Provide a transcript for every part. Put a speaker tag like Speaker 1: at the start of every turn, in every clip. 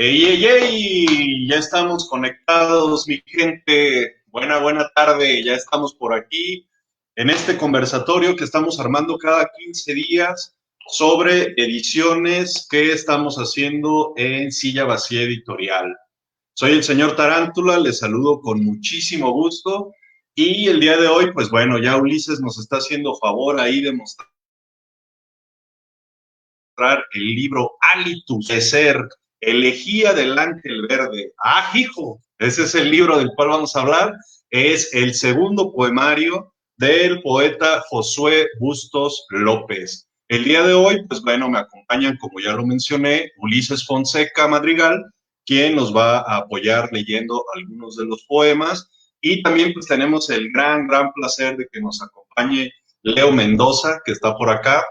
Speaker 1: Ey, ey, ey, ya estamos conectados, mi gente. Buena tarde, ya estamos por aquí en este conversatorio que estamos armando cada 15 días sobre ediciones que estamos haciendo en Silla Vacía Editorial. Soy el señor Tarántula, les saludo con muchísimo gusto y el día de hoy, pues bueno, ya Ulises nos está haciendo favor ahí de mostrar el libro Alitus de Ser, Elegía del Ángel Verde. Ah, hijo, ese es el libro del cual vamos a hablar. Es el segundo poemario del poeta Josué Bustos López. El día de hoy, pues bueno, me acompañan, como ya lo mencioné, Ulises Fonseca Madrigal, quien nos va a apoyar leyendo algunos de los poemas. Y también pues tenemos el gran placer de que nos acompañe Leo Mendoza, que está por acá.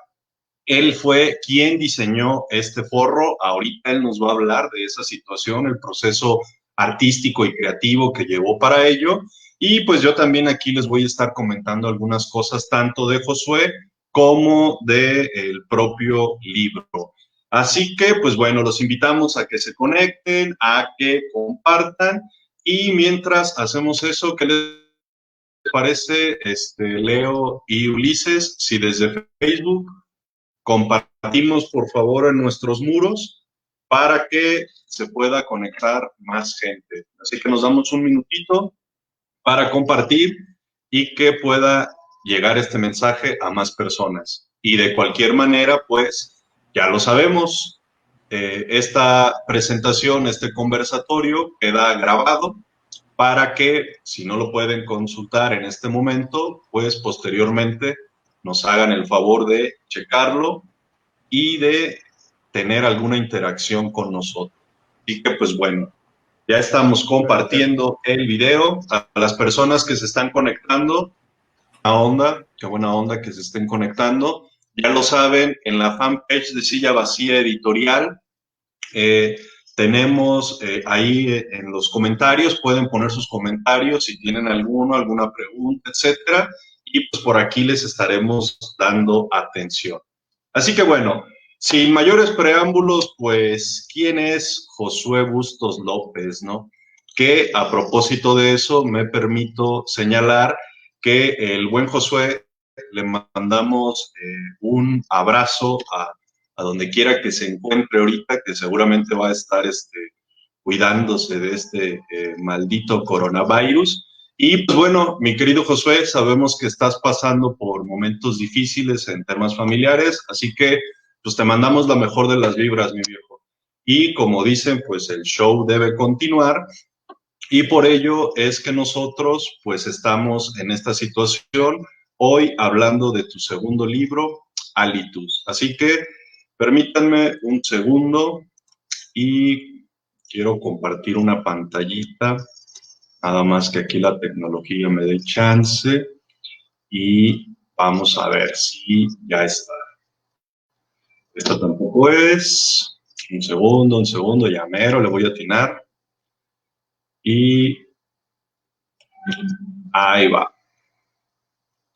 Speaker 1: Él fue quien diseñó este forro. Ahorita él nos va a hablar de esa situación, el proceso artístico y creativo que llevó para ello. Y pues yo también aquí les voy a estar comentando algunas cosas tanto de Josué como del propio libro. Así que, pues bueno, los invitamos a que se conecten, a que compartan. Y mientras hacemos eso, ¿qué les parece, Leo y Ulises? Si desde Facebook compartimos, por favor, en nuestros muros para que se pueda conectar más gente. Así que nos damos un minutito para compartir y que pueda llegar este mensaje a más personas. Y de cualquier manera, pues, ya lo sabemos, esta presentación, este conversatorio queda grabado para que, si no lo pueden consultar en este momento, pues posteriormente nos hagan el favor de checarlo y de tener alguna interacción con nosotros. Así que, pues bueno, ya estamos compartiendo el video. A las personas que se están conectando, qué buena onda que se estén conectando. Ya lo saben, en la fanpage de Silla Vacía Editorial, eh, tenemos ahí en los comentarios, pueden poner sus comentarios si tienen alguna pregunta, etcétera, y pues por aquí les estaremos dando atención. Así que bueno, sin mayores preámbulos, pues, ¿quién es Josué Bustos López, no? Que a propósito de eso, me permito señalar que el buen Josué le mandamos un abrazo a donde quiera que se encuentre ahorita, que seguramente va a estar cuidándose de este maldito coronavirus. Y pues bueno, mi querido Josué, sabemos que estás pasando por momentos difíciles en temas familiares, así que pues te mandamos la mejor de las vibras, mi viejo. Y como dicen, pues el show debe continuar y por ello es que nosotros pues estamos en esta situación hoy hablando de tu segundo libro, Alitus. Así que permítanme un segundo y quiero compartir una pantallita, nada más que aquí la tecnología me dé chance y vamos a ver si ya está. Esta tampoco es. Un segundo, ya mero, le voy a atinar. Y ahí va.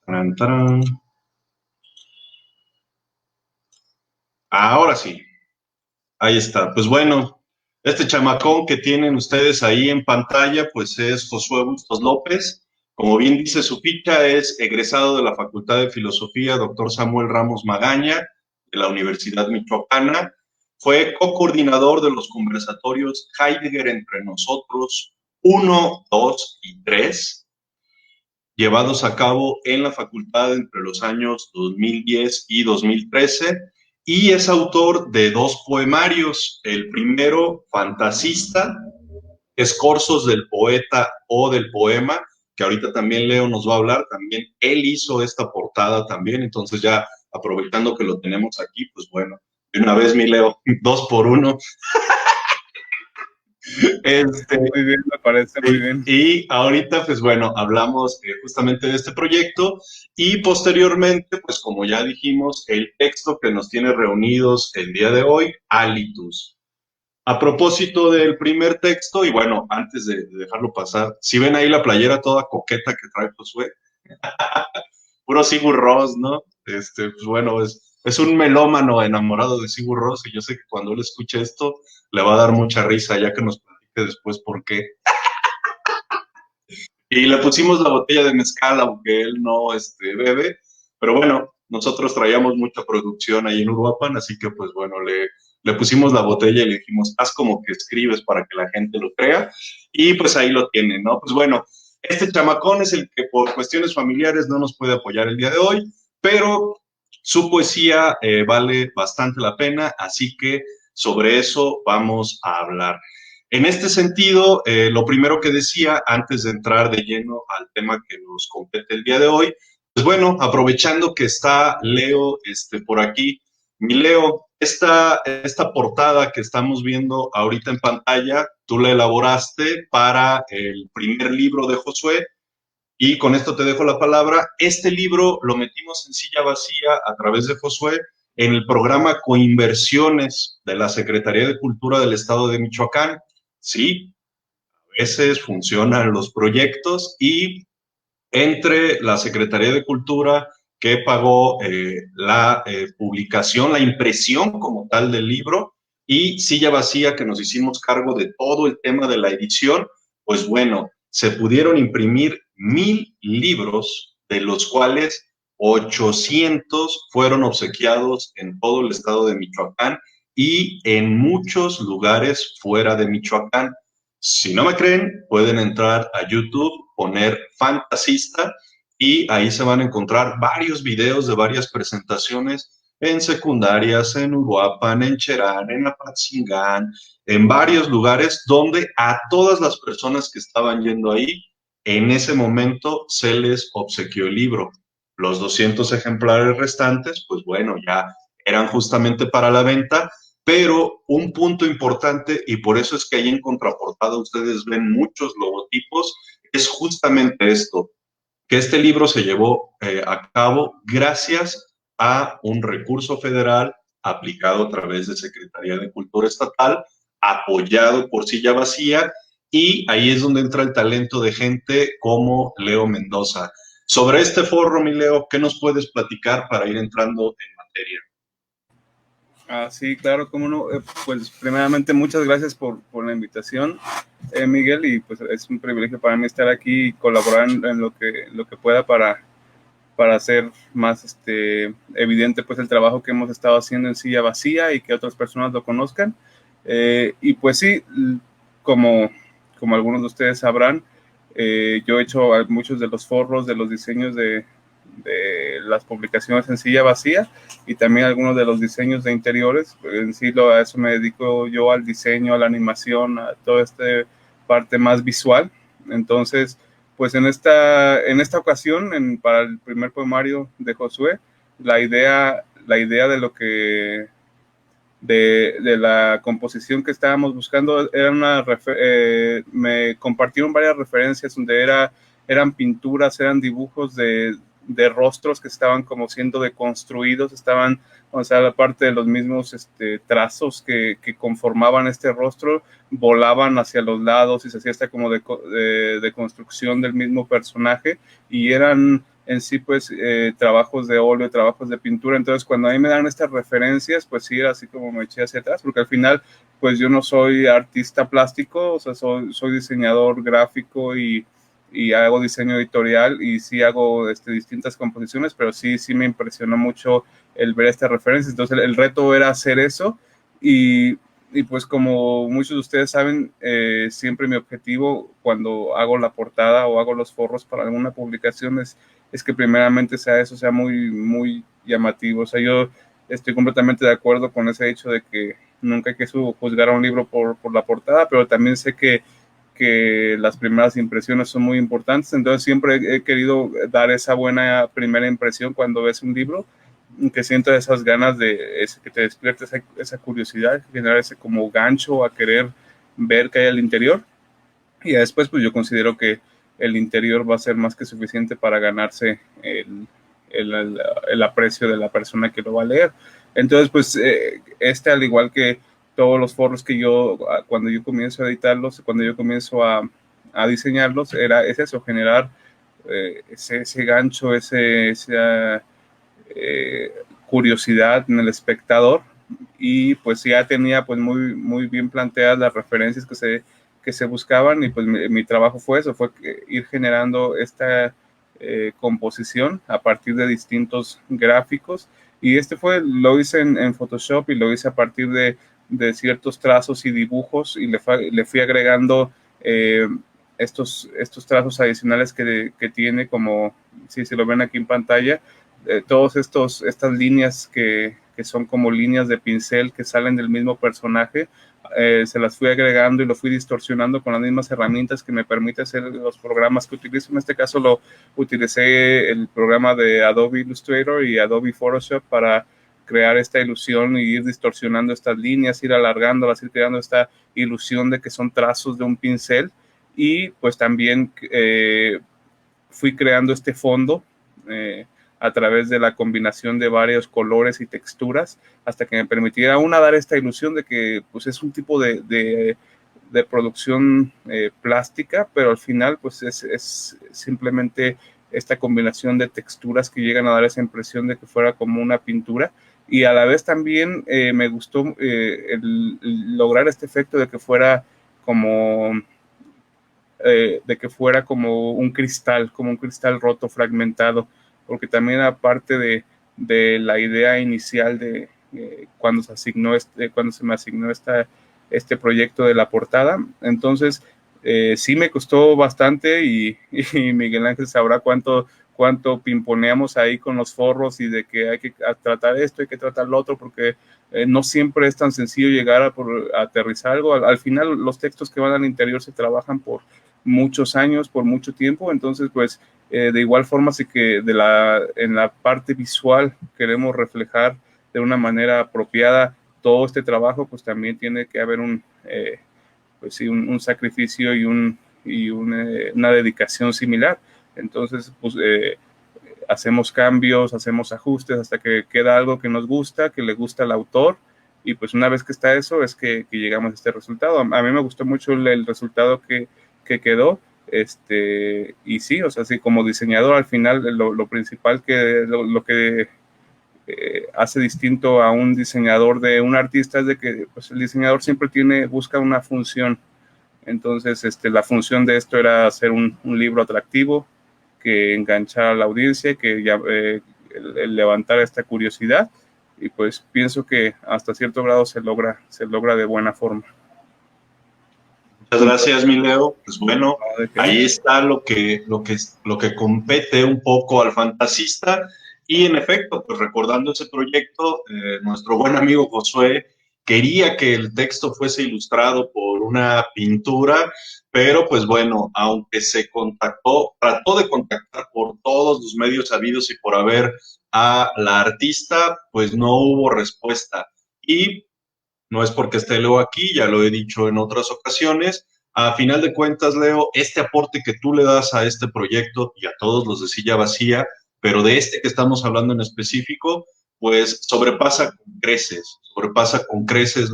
Speaker 1: Tarán, tarán. Ahora sí, ahí está. Pues bueno, este chamacón que tienen ustedes ahí en pantalla, pues es Josué Bustos López. Como bien dice su ficha, es egresado de la Facultad de Filosofía, doctor Samuel Ramos Magaña, de la Universidad Michoacana. Fue co-coordinador de los conversatorios Heidegger entre nosotros 1, 2 y 3, llevados a cabo en la facultad entre los años 2010 y 2013, y es autor de dos poemarios. El primero, Fantasista, escorzos del poeta o del poema, que ahorita también Leo nos va a hablar, también él hizo esta portada también, entonces ya aprovechando que lo tenemos aquí, pues bueno, de una vez mi Leo, 2 por 1. Este,
Speaker 2: Muy bien, me parece muy bien.
Speaker 1: y ahorita, pues bueno, hablamos justamente de este proyecto y posteriormente, pues como ya dijimos, el texto que nos tiene reunidos el día de hoy, Alitus. A propósito del primer texto, y bueno, antes de dejarlo pasar, si ven ahí la playera toda coqueta que trae Josué, puro Sigur Rós, ¿no? Pues bueno, es un melómano enamorado de Sigur Rós, y yo sé que cuando él escuche esto le va a dar mucha risa, ya que nos platique después por qué. Y le pusimos la botella de mezcal, aunque él no bebe, pero bueno, nosotros traíamos mucha producción ahí en Uruapan, así que pues bueno, le pusimos la botella y le dijimos, haz como que escribes para que la gente lo crea, y pues ahí lo tienen, ¿no? Pues bueno, este chamacón es el que por cuestiones familiares no nos puede apoyar el día de hoy, pero su poesía vale bastante la pena, así que sobre eso vamos a hablar. En este sentido, lo primero que decía antes de entrar de lleno al tema que nos compete el día de hoy, pues bueno, aprovechando que está Leo por aquí, mi Leo, esta portada que estamos viendo ahorita en pantalla, tú la elaboraste para el primer libro de Josué, y con esto te dejo la palabra. Este libro lo metimos en silla vacía a través de Josué en el programa Coinversiones de la Secretaría de Cultura del Estado de Michoacán. Sí, a veces funcionan los proyectos, y entre la Secretaría de Cultura, que pagó la publicación, la impresión como tal del libro, y Silla Vacía, que nos hicimos cargo de todo el tema de la edición, pues bueno, se pudieron imprimir 1,000 libros, de los cuales 800 fueron obsequiados en todo el estado de Michoacán y en muchos lugares fuera de Michoacán. Si no me creen, pueden entrar a YouTube, poner Fantasista, y ahí se van a encontrar varios videos de varias presentaciones en secundarias, en Uruapan, en Cherán, en Apatzingán, en varios lugares donde a todas las personas que estaban yendo ahí, en ese momento se les obsequió el libro. Los 200 ejemplares restantes, pues bueno, ya eran justamente para la venta, pero un punto importante, y por eso es que ahí en contraportada ustedes ven muchos logotipos, es justamente esto, que este libro se llevó a cabo gracias a un recurso federal aplicado a través de Secretaría de Cultura Estatal, apoyado por Silla Vacía, y ahí es donde entra el talento de gente como Leo Mendoza. Sobre este foro, mi Leo, ¿qué nos puedes platicar para ir entrando en materia?
Speaker 2: Sí, claro, cómo no. Pues primeramente muchas gracias por la invitación, Miguel, y pues es un privilegio para mí estar aquí y colaborar en lo que pueda para hacer más evidente pues el trabajo que hemos estado haciendo en Silla Vacía y que otras personas lo conozcan. Y pues sí, como, como algunos de ustedes sabrán, yo he hecho muchos de los forros, de los diseños de las publicaciones en Silla Vacía, y también algunos de los diseños de interiores. En sí, a eso me dedico yo, al diseño, a la animación, a toda esta parte más visual. Entonces, pues en esta ocasión, para el primer poemario de Josué, la idea de lo que de la composición que estábamos buscando era me compartieron varias referencias donde eran pinturas, eran dibujos de rostros que estaban como siendo deconstruidos, estaban, o sea, la parte de los mismos trazos que conformaban este rostro volaban hacia los lados y se hacía esta como de construcción del mismo personaje, y eran en sí pues trabajos de óleo, trabajos de pintura. Entonces cuando a mí me dan estas referencias, pues sí, así como me eché hacia atrás, porque al final pues yo no soy artista plástico, o sea, soy diseñador gráfico y hago diseño editorial, y sí hago distintas composiciones, pero sí me impresionó mucho el ver estas referencias. Entonces el reto era hacer eso, y pues como muchos de ustedes saben, siempre mi objetivo cuando hago la portada o hago los forros para alguna publicación es que primeramente sea eso, sea muy llamativo. O sea, yo estoy completamente de acuerdo con ese hecho de que nunca hay que juzgar a un libro por la portada, pero también sé que las primeras impresiones son muy importantes. Entonces siempre he querido dar esa buena primera impresión cuando ves un libro, que sientas esas ganas que te despierte esa curiosidad, generar ese como gancho a querer ver qué hay al interior. Y después pues yo considero que el interior va a ser más que suficiente para ganarse el aprecio de la persona que lo va a leer. Entonces pues al igual que todos los foros que cuando yo comienzo a editarlos, cuando yo comienzo a diseñarlos, es eso, generar ese gancho, curiosidad en el espectador, y pues ya tenía pues muy bien planteadas las referencias que se buscaban, y pues mi trabajo fue eso, fue ir generando esta composición a partir de distintos gráficos, y lo hice en Photoshop, y lo hice a partir de ciertos trazos y dibujos, y le fui agregando estos trazos adicionales que tiene, como si lo ven aquí en pantalla, todas estas líneas que son como líneas de pincel que salen del mismo personaje, se las fui agregando y lo fui distorsionando con las mismas herramientas que me permite hacer los programas que utilizo. En este caso utilicé el programa de Adobe Illustrator y Adobe Photoshop para crear esta ilusión y ir distorsionando estas líneas, ir alargándolas, ir creando esta ilusión de que son trazos de un pincel. Y pues también fui creando este fondo a través de la combinación de varios colores y texturas, hasta que me permitiera dar esta ilusión de que pues es un tipo de producción plástica, pero al final pues es simplemente esta combinación de texturas que llegan a dar esa impresión de que fuera como una pintura. Y a la vez también me gustó el lograr este efecto de que fuera como un cristal roto, fragmentado, porque también aparte de la idea inicial de cuando se me asignó este proyecto de la portada. Entonces sí me costó bastante, y Miguel Ángel sabrá cuánto pimponeamos ahí con los forros, y de que hay que tratar esto, hay que tratar lo otro, porque no siempre es tan sencillo llegar a aterrizar algo. Al final los textos que van al interior se trabajan por muchos años, por mucho tiempo. Entonces pues de igual forma, sí que en la parte visual queremos reflejar de una manera apropiada todo este trabajo, pues también tiene que haber un sacrificio y una dedicación similar. Entonces pues hacemos cambios, hacemos ajustes hasta que queda algo que nos gusta, que le gusta al autor, y pues una vez que está eso es que llegamos a este resultado. A mí me gustó mucho el resultado que quedó, y sí, o sea, sí, como diseñador al final lo principal lo que hace distinto a un diseñador de un artista es de que pues el diseñador siempre busca una función. Entonces la función de esto era hacer un libro atractivo que enganchara a la audiencia, que el levantar esta curiosidad, y pues pienso que hasta cierto grado se logra de buena forma.
Speaker 1: Muchas gracias, mi Leo. Pues bueno, ahí está lo que compete un poco al fantasista. Y en efecto, pues recordando ese proyecto, nuestro buen amigo Josué quería que el texto fuese ilustrado por una pintura, pero pues bueno, aunque trató de contactar por todos los medios habidos y por haber a la artista, pues no hubo respuesta. Y no es porque esté Leo aquí, ya lo he dicho en otras ocasiones. A final de cuentas, Leo, este aporte que tú le das a este proyecto y a todos los de Silla Vacía, pero de este que estamos hablando en específico, pues sobrepasa con creces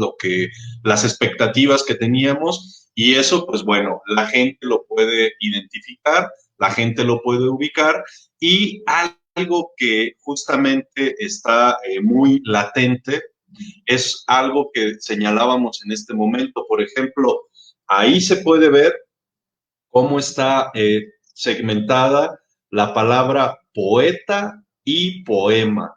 Speaker 1: las expectativas que teníamos, y eso, pues bueno, la gente lo puede identificar, la gente lo puede ubicar, y algo que justamente está muy latente es algo que señalábamos en este momento. Por ejemplo, ahí se puede ver cómo está segmentada la palabra poeta y poema.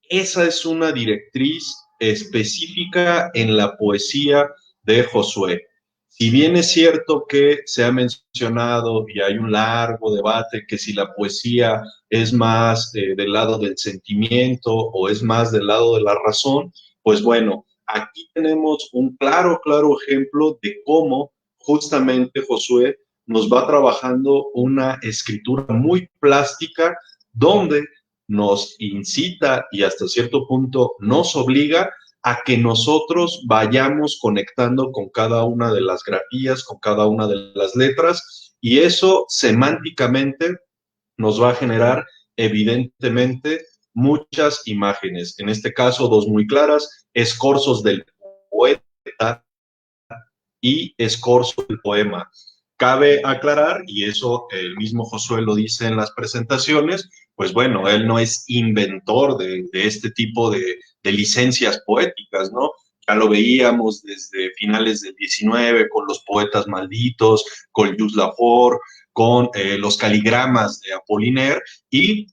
Speaker 1: Esa es una directriz específica en la poesía de Josué. Si bien es cierto que se ha mencionado y hay un largo debate que si la poesía es más del lado del sentimiento o es más del lado de la razón, pues bueno, aquí tenemos un claro ejemplo de cómo justamente Josué nos va trabajando una escritura muy plástica, donde nos incita y hasta cierto punto nos obliga a que nosotros vayamos conectando con cada una de las grafías, con cada una de las letras, y eso semánticamente nos va a generar evidentemente muchas imágenes. En este caso, dos muy claras: escorzos del poeta y escorzo del poema. Cabe aclarar, y eso el mismo Josué lo dice en las presentaciones, pues bueno, él no es inventor de este tipo de licencias poéticas, ¿no? Ya lo veíamos desde finales del 19 con los poetas malditos, con Jules Lafort, con los caligramas de Apollinaire, y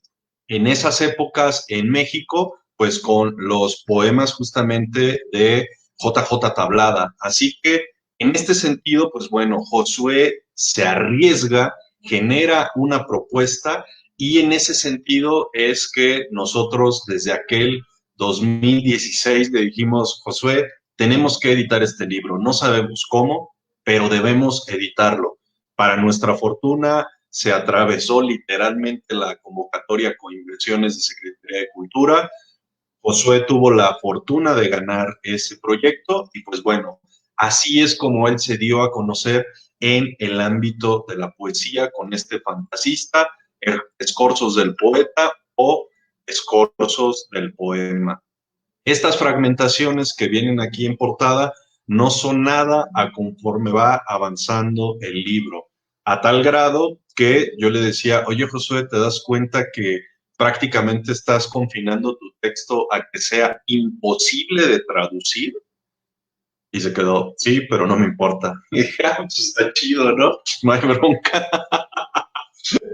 Speaker 1: en esas épocas en México, pues con los poemas justamente de JJ Tablada. Así que en este sentido, pues bueno, Josué se arriesga, genera una propuesta, y en ese sentido es que nosotros desde aquel 2016 le dijimos: Josué, tenemos que editar este libro, no sabemos cómo, pero debemos editarlo. Para nuestra fortuna, se atravesó literalmente la convocatoria con inversiones de Secretaría de Cultura. Josué tuvo la fortuna de ganar ese proyecto y pues bueno, así es como él se dio a conocer en el ámbito de la poesía con este fantasista, Escorzos del poeta o Escorzos del poema. Estas fragmentaciones que vienen aquí en portada no son nada a conforme va avanzando el libro, a tal grado que yo le decía: oye Josué, ¿te das cuenta que prácticamente estás confinando tu texto a que sea imposible de traducir? Y se quedó: sí, pero no me importa. Y dije: ah, pues está chido, ¿no? No hay bronca.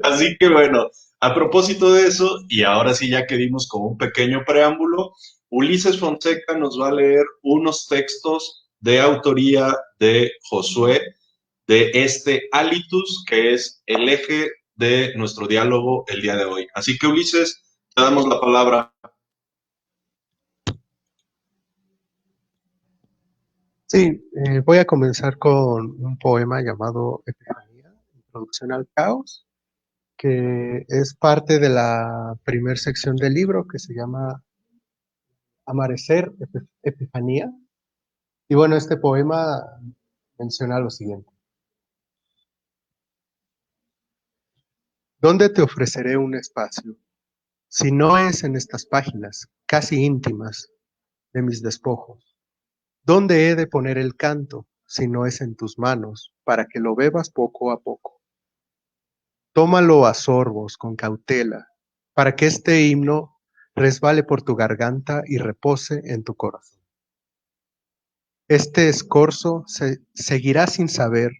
Speaker 1: Así que bueno, a propósito de eso, y ahora sí ya que dimos como un pequeño preámbulo, Ulises Fonseca nos va a leer unos textos de autoría de Josué, de este Alitus, que es el eje de nuestro diálogo el día de hoy. Así que Ulises, te damos la palabra.
Speaker 3: Sí, voy a comenzar con un poema llamado Epifanía, Introducción al Caos, que es parte de la primera sección del libro que se llama Amanecer, Epifanía. Y bueno, este poema menciona lo siguiente. ¿Dónde te ofreceré un espacio? Si no es en estas páginas, casi íntimas, de mis despojos. ¿Dónde he de poner el canto, si no es en tus manos, para que lo bebas poco a poco? Tómalo a sorbos con cautela, para que este himno resbale por tu garganta y repose en tu corazón. Este escorzo seguirá sin saber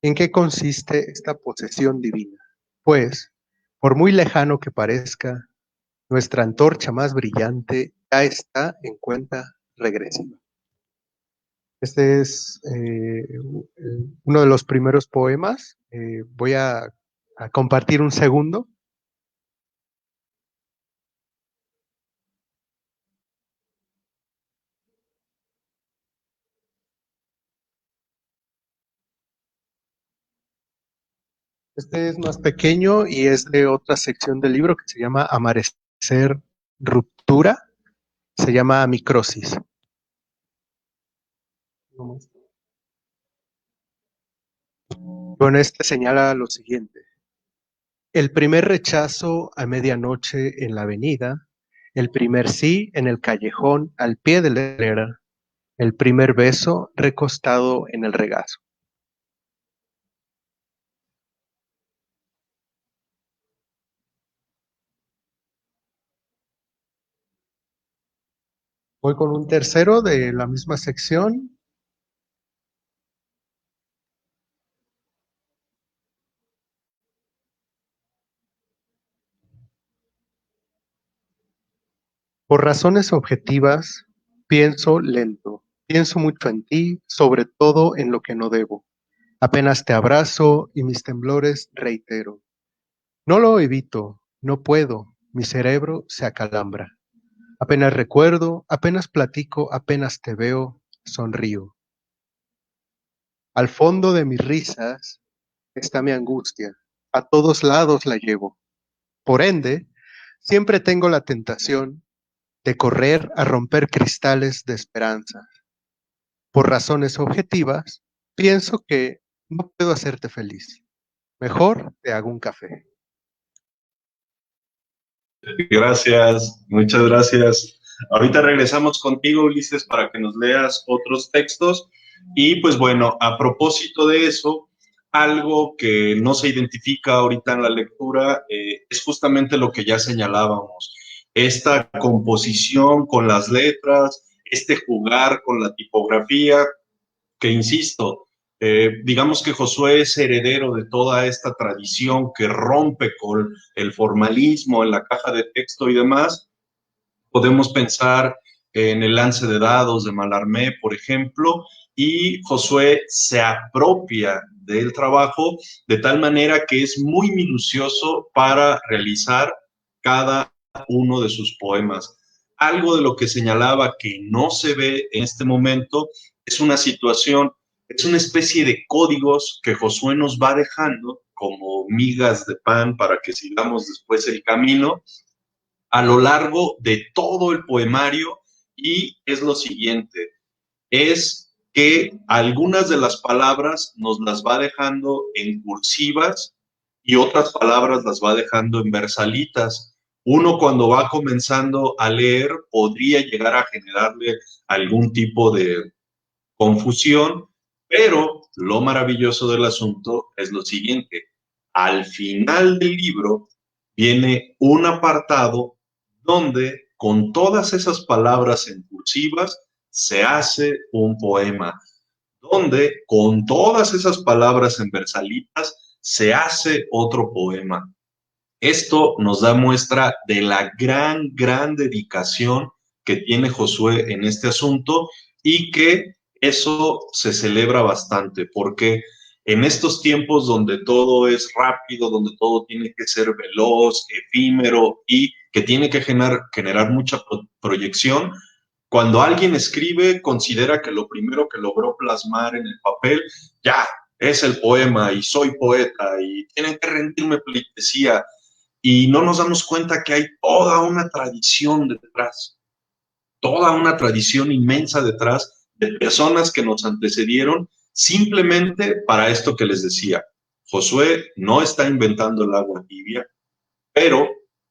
Speaker 3: en qué consiste esta posesión divina, pues, por muy lejano que parezca, nuestra antorcha más brillante ya está en cuenta regresiva. Este es uno de los primeros poemas. Voy a compartir un segundo. Este es más pequeño y es de otra sección del libro que se llama Amanecer, Ruptura. Se llama Microsis. Bueno, este señala lo siguiente. El primer rechazo a medianoche en la avenida, el primer sí en el callejón al pie de la escalera, el primer beso recostado en el regazo. Voy con un tercero de la misma sección. Por razones objetivas, pienso lento, pienso mucho en ti, sobre todo en lo que no debo. Apenas te abrazo y mis temblores reitero. No lo evito, no puedo, mi cerebro se acalambra. Apenas recuerdo, apenas platico, apenas te veo, sonrío. Al fondo de mis risas está mi angustia, a todos lados la llevo. Por ende, siempre tengo la tentación de correr a romper cristales de esperanza. Por razones objetivas, pienso que no puedo hacerte feliz. Mejor te hago un café.
Speaker 1: Gracias, muchas gracias. Ahorita regresamos contigo, Ulises, para que nos leas otros textos. Y pues bueno, a propósito de eso, algo que no se identifica ahorita en la lectura es justamente lo que ya señalábamos, esta composición con las letras, este jugar con la tipografía, que insisto, digamos que Josué es heredero de toda esta tradición que rompe con el formalismo en la caja de texto y demás. Podemos pensar en el lance de dados de Mallarmé, por ejemplo, y Josué se apropia del trabajo de tal manera que es muy minucioso para realizar cada uno de sus poemas. Algo de lo que señalaba que no se ve en este momento es una situación, es una especie de códigos que Josué nos va dejando como migas de pan para que sigamos después el camino a lo largo de todo el poemario, y es lo siguiente, es que algunas de las palabras nos las va dejando en cursivas y otras palabras las va dejando en versalitas. Uno cuando va comenzando a leer podría llegar a generarle algún tipo de confusión, pero lo maravilloso del asunto es lo siguiente, al final del libro viene un apartado donde con todas esas palabras en cursivas se hace un poema, donde con todas esas palabras en versalitas se hace otro poema. Esto nos da muestra de la gran dedicación que tiene Josué en este asunto y que eso se celebra bastante porque en estos tiempos donde todo es rápido, donde todo tiene que ser veloz, efímero y que tiene que generar mucha proyección, cuando alguien escribe, considera que lo primero que logró plasmar en el papel ya es el poema y soy poeta y tienen que rendirme pleitesía y no nos damos cuenta que hay toda una tradición detrás, toda una tradición inmensa detrás de personas que nos antecedieron simplemente para esto que les decía. Josué no está inventando el agua tibia, pero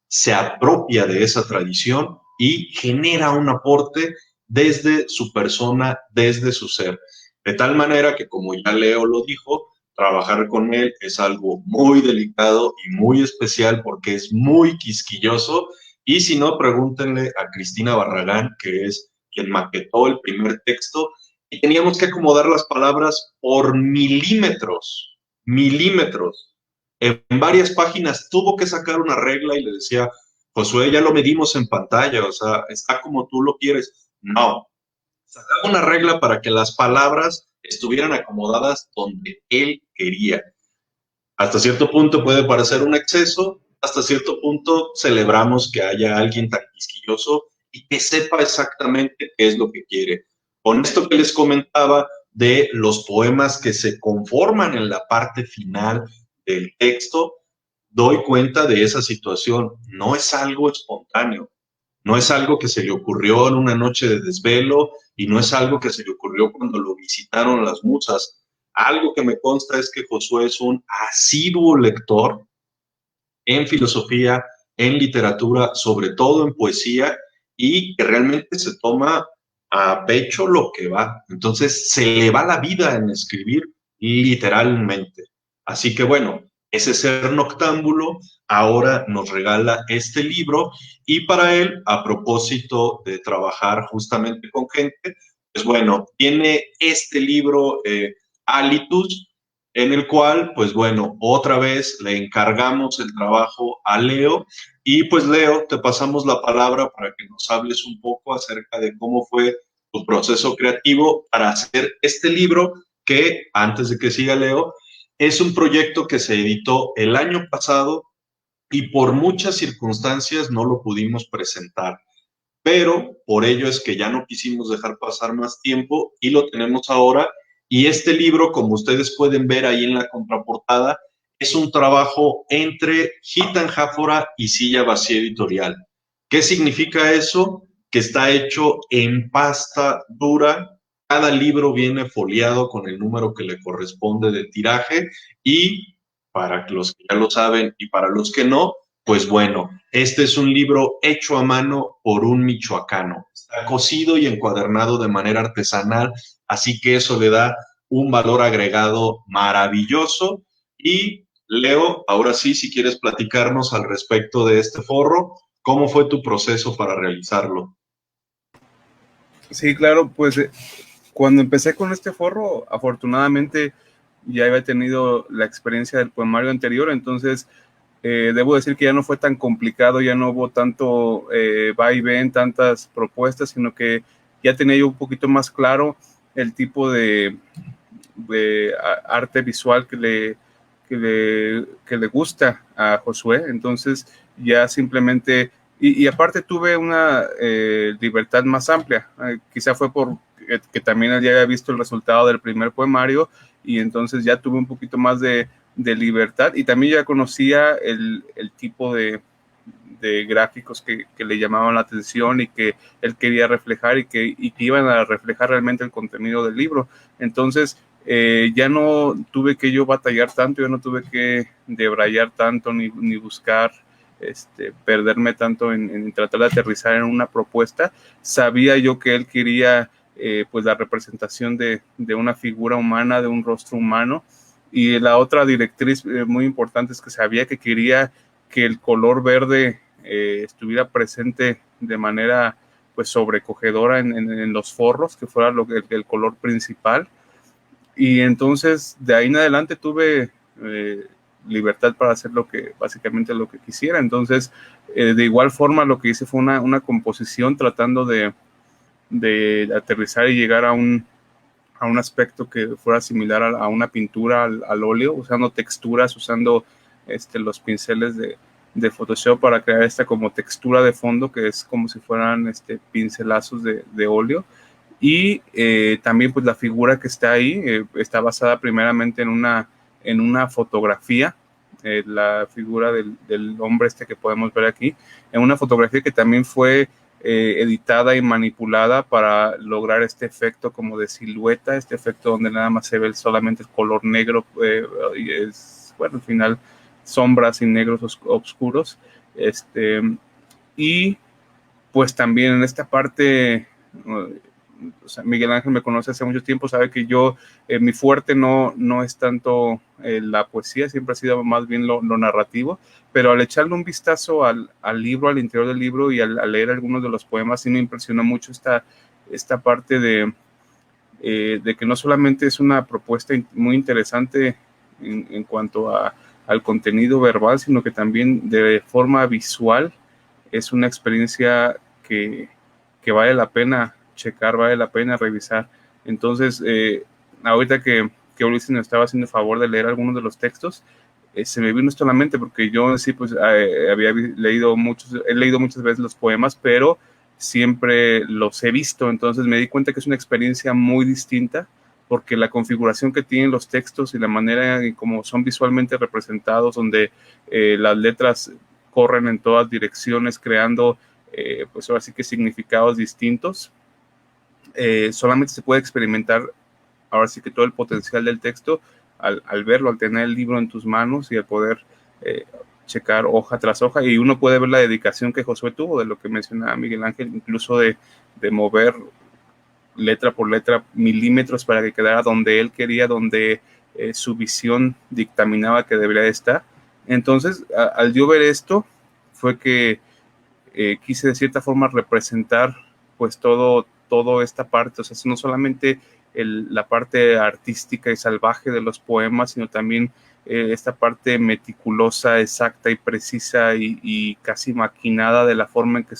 Speaker 1: se apropia de esa tradición y genera un aporte desde su persona, desde su ser. De tal manera que, como ya Leo lo dijo, trabajar con él es algo muy delicado y muy especial porque es muy quisquilloso. Y si no, pregúntenle a Cristina Barragán, que es quien maquetó el primer texto, y teníamos que acomodar las palabras por milímetros, milímetros. En varias páginas tuvo que sacar una regla y le decía, Josué, ya lo medimos en pantalla, o sea, está como tú lo quieres. No, sacaba una regla para que las palabras estuvieran acomodadas donde él quería. Hasta cierto punto puede parecer un exceso, hasta cierto punto celebramos que haya alguien tan quisquilloso y que sepa exactamente qué es lo que quiere. Con esto que les comentaba de los poemas que se conforman en la parte final del texto, doy cuenta de esa situación. No es algo espontáneo, no es algo que se le ocurrió en una noche de desvelo y no es algo que se le ocurrió cuando lo visitaron las musas. Algo que me consta es que Josué es un asiduo lector en filosofía, en literatura, sobre todo en poesía, y que realmente se toma a pecho lo que va. Entonces, se le va la vida en escribir literalmente. Así que bueno, ese ser noctámbulo ahora nos regala este libro y para él, a propósito de trabajar justamente con gente, pues bueno, tiene este libro Alitus, en el cual, pues bueno, otra vez le encargamos el trabajo a Leo y pues Leo, te pasamos la palabra para que nos hables un poco acerca de cómo fue tu proceso creativo para hacer este libro que, antes de que siga Leo, es un proyecto que se editó el año pasado y por muchas circunstancias no lo pudimos presentar, pero por ello es que ya no quisimos dejar pasar más tiempo y lo tenemos ahora. Y este libro, como ustedes pueden ver ahí en la contraportada, es un trabajo entre Gitan Jáfora y Silla Vacía Editorial. ¿Qué significa eso? Que está hecho en pasta dura. Cada libro viene foliado con el número que le corresponde de tiraje y para los que ya lo saben y para los que no, pues bueno, este es un libro hecho a mano por un michoacano. Está cosido y encuadernado de manera artesanal, así que eso le da un valor agregado maravilloso. Y Leo, ahora sí, si quieres platicarnos al respecto de este forro, ¿cómo fue tu proceso para realizarlo?
Speaker 2: Sí, claro, pues cuando empecé con este forro, afortunadamente ya había tenido la experiencia del poemario anterior, entonces debo decir que ya no fue tan complicado, ya no hubo tanto va y ven, tantas propuestas, sino que ya tenía yo un poquito más claro el tipo de arte visual que le gusta a Josué. Entonces ya simplemente, y aparte tuve una libertad más amplia. Quizá fue por que también ya había visto el resultado del primer poemario y entonces ya tuve un poquito más de libertad y también ya conocía el tipo de gráficos que le llamaban la atención y que él quería reflejar y que iban a reflejar realmente el contenido del libro. Entonces, ya no tuve que yo batallar tanto, yo no tuve que debrayar tanto ni buscar perderme tanto en tratar de aterrizar en una propuesta. Sabía yo que él quería pues la representación de una figura humana, de un rostro humano. Y la otra directriz muy importante es que sabía que quería que el color verde estuviera presente de manera pues sobrecogedora en los forros, que fuera el color principal. Y entonces de ahí en adelante tuve libertad para hacer básicamente lo que quisiera. Entonces, de igual forma lo que hice fue una composición tratando de aterrizar y llegar a un aspecto que fuera similar a una pintura al óleo, usando texturas, usando los pinceles de Photoshop para crear esta como textura de fondo que es como si fueran pincelazos de óleo. Y también pues la figura que está ahí está basada primeramente en una fotografía, la figura del hombre que podemos ver aquí, en una fotografía que también fue editada y manipulada para lograr este efecto como de silueta, este efecto donde nada más se ve solamente el color negro y es, bueno, al final sombras y negros oscuros. Y pues también en esta parte, o sea, Miguel Ángel me conoce hace mucho tiempo, sabe que yo, mi fuerte no es tanto la poesía, siempre ha sido más bien lo narrativo, pero al echarle un vistazo al libro, al interior del libro y al leer algunos de los poemas, sí me impresionó mucho esta parte de que no solamente es una propuesta muy interesante en cuanto al contenido verbal, sino que también de forma visual es una experiencia que vale la pena checar, vale la pena revisar. Entonces, ahorita que Ulises nos estaba haciendo el favor de leer algunos de los textos, se me vino esto a la mente porque yo sí pues he leído muchas veces los poemas, pero siempre los he visto, entonces me di cuenta que es una experiencia muy distinta porque la configuración que tienen los textos y la manera en cómo son visualmente representados, donde las letras corren en todas direcciones creando pues ahora sí que significados distintos, solamente se puede experimentar ahora sí que todo el potencial del texto al verlo, al tener el libro en tus manos y al poder checar hoja tras hoja, y uno puede ver la dedicación que Josué tuvo, de lo que mencionaba Miguel Ángel, incluso de mover letra por letra milímetros para que quedara donde él quería, donde su visión dictaminaba que debería estar. Entonces, al yo ver esto, fue que quise de cierta forma representar pues todo esta parte, o sea, no solamente la parte artística y salvaje de los poemas, sino también esta parte meticulosa, exacta y precisa y casi maquinada de la forma en que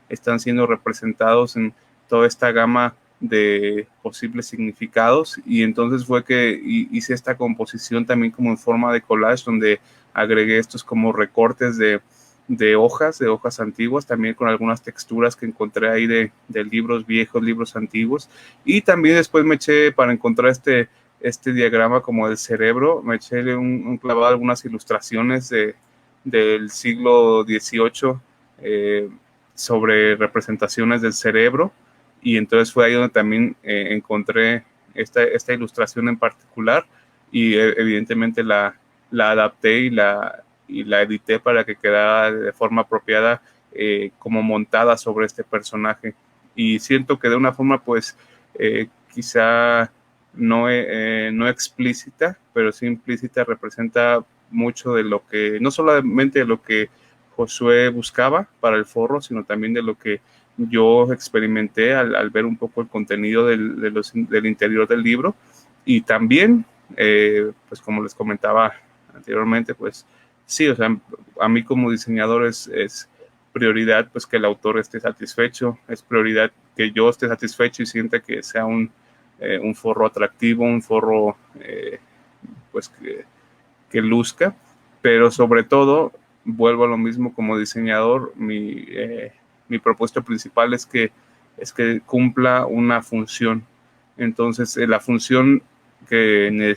Speaker 2: están siendo representados en toda esta gama de posibles significados. Y entonces fue que hice esta composición también como en forma de collage, donde agregué estos como recortes de hojas antiguas, también con algunas texturas que encontré ahí de libros viejos, libros antiguos. Y también después me eché, para encontrar este diagrama como del cerebro, me eché un clavado, algunas ilustraciones del siglo XVIII sobre representaciones del cerebro. Y entonces fue ahí donde también encontré esta ilustración en particular y evidentemente la adapté y la edité para que quedara de forma apropiada como montada sobre este personaje. Y siento que de una forma pues quizá no explícita, pero sí implícita, representa mucho de lo que, no solamente de lo que Josué buscaba para el forro, sino también de lo que yo experimenté al ver un poco el contenido del interior del libro. Y también, pues como les comentaba anteriormente, pues sí, o sea, a mí como diseñador es prioridad pues que el autor esté satisfecho, es prioridad que yo esté satisfecho y sienta que sea un forro atractivo, un forro pues que luzca, pero sobre todo, vuelvo a lo mismo como diseñador, mi propuesta principal es que cumpla una función. Entonces, la función que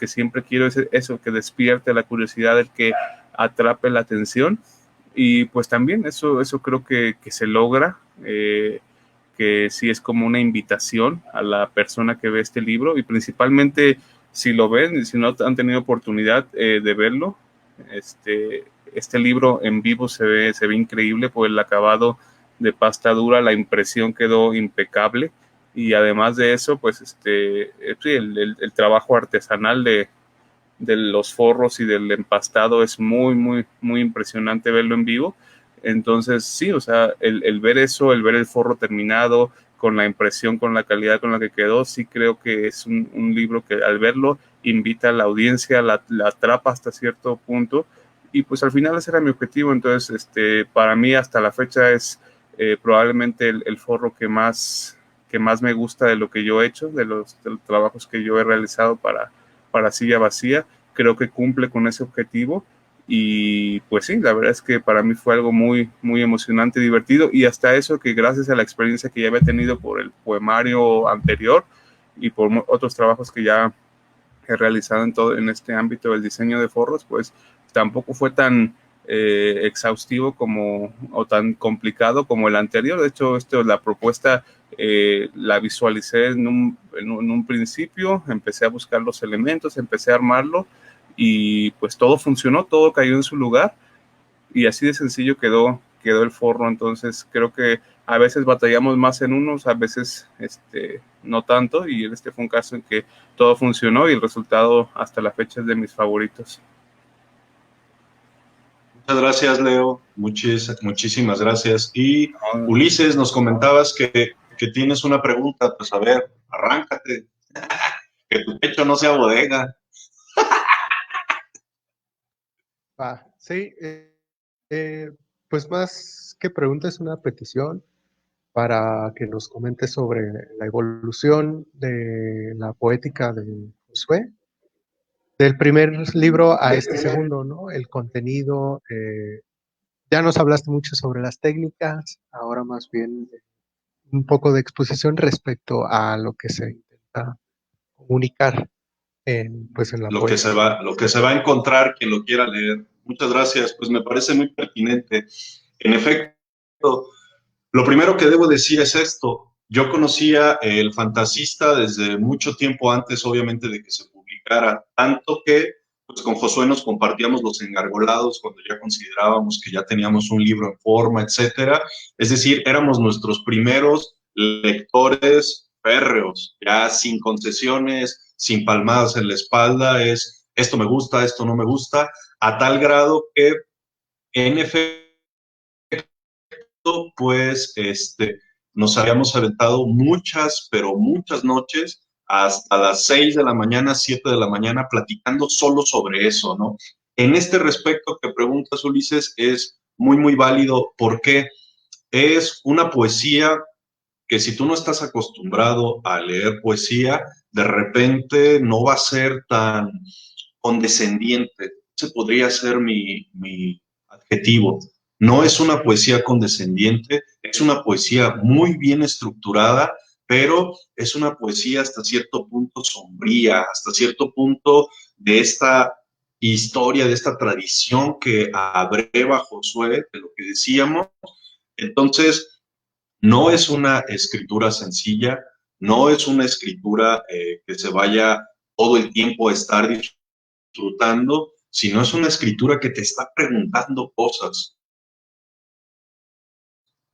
Speaker 2: siempre quiero es eso, que despierte la curiosidad, el que atrape la atención, y pues también eso creo que se logra, que sí es como una invitación a la persona que ve este libro, y principalmente si lo ven y si no han tenido oportunidad de verlo, este libro en vivo se ve increíble por el acabado de pasta dura, la impresión quedó impecable, y además de eso, pues sí, el trabajo artesanal de los forros y del empastado es muy, muy, muy impresionante verlo en vivo. Entonces, sí, o sea, el ver eso, el ver el forro terminado, con la impresión, con la calidad con la que quedó, sí creo que es un libro que al verlo invita a la audiencia, la atrapa hasta cierto punto, y pues al final ese era mi objetivo. Entonces, para mí hasta la fecha es probablemente el forro que más me gusta de lo que yo he hecho, de los trabajos que yo he realizado para Silla Vacía. Creo que cumple con ese objetivo, y pues sí, la verdad es que para mí fue algo muy, muy emocionante, divertido, y hasta eso que gracias a la experiencia que ya había tenido por el poemario anterior y por otros trabajos que ya he realizado en este ámbito del diseño de forros, pues tampoco fue tan exhaustivo o tan complicado como el anterior. De hecho, la propuesta la visualicé en un principio, empecé a buscar los elementos, empecé a armarlo, y pues todo funcionó, todo cayó en su lugar, y así de sencillo quedó el forro. Entonces creo que a veces batallamos más en unos, a veces no tanto, y este fue un caso en que todo funcionó y el resultado hasta la fecha es de mis favoritos.
Speaker 1: Muchas gracias, Leo. Muchísimas gracias. Y Ulises, nos comentabas que tienes una pregunta. Pues a ver, arráncate. Que tu pecho no sea bodega.
Speaker 3: Sí, pues más que pregunta es una petición para que nos comente sobre la evolución de la poética de Josué, del primer libro a este segundo, ¿no? El contenido, ya nos hablaste mucho sobre las técnicas, ahora más bien un poco de exposición respecto a lo que se intenta comunicar pues en la poesía.
Speaker 1: Lo que se va a encontrar quien lo quiera leer. Muchas gracias, pues me parece muy pertinente. En efecto, lo primero que debo decir es esto. Yo conocía El Fantasista desde mucho tiempo antes, obviamente, de que se publicara, tanto que pues, con Josué nos compartíamos los engargolados cuando ya considerábamos que ya teníamos un libro en forma, etcétera. Es decir, éramos nuestros primeros lectores férreos, ya sin concesiones, sin palmadas en la espalda, es esto me gusta, esto no me gusta, a tal grado que en efecto pues nos habíamos aventado muchas, pero muchas noches hasta las 6 de la mañana, 7 de la mañana, platicando solo sobre eso, ¿no? En este respecto que preguntas, Ulises, es muy, muy válido porque es una poesía que si tú no estás acostumbrado a leer poesía, de repente no va a ser tan condescendiente. Ese podría ser mi adjetivo. No es una poesía condescendiente, es una poesía muy bien estructurada, pero es una poesía hasta cierto punto sombría, hasta cierto punto de esta historia, de esta tradición que abreva Josué, de lo que decíamos. Entonces, no es una escritura sencilla, no es una escritura que se vaya todo el tiempo a estar disfrutando, sino es una escritura que te está preguntando cosas.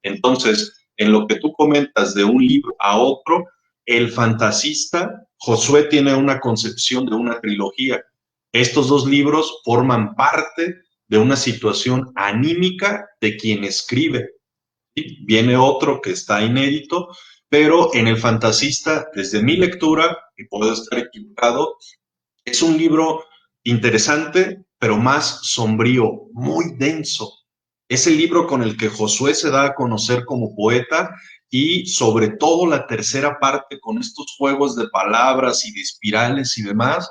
Speaker 1: Entonces, en lo que tú comentas de un libro a otro, El fantasista, Josué tiene una concepción de una trilogía. Estos dos libros forman parte de una situación anímica de quien escribe. ¿Sí? Viene otro que está inédito, pero en el fantasista, desde mi lectura, y puedo estar equivocado, es un libro interesante, pero más sombrío, muy denso. Es el libro con el que Josué se da a conocer como poeta y sobre todo la tercera parte con estos juegos de palabras y de espirales y demás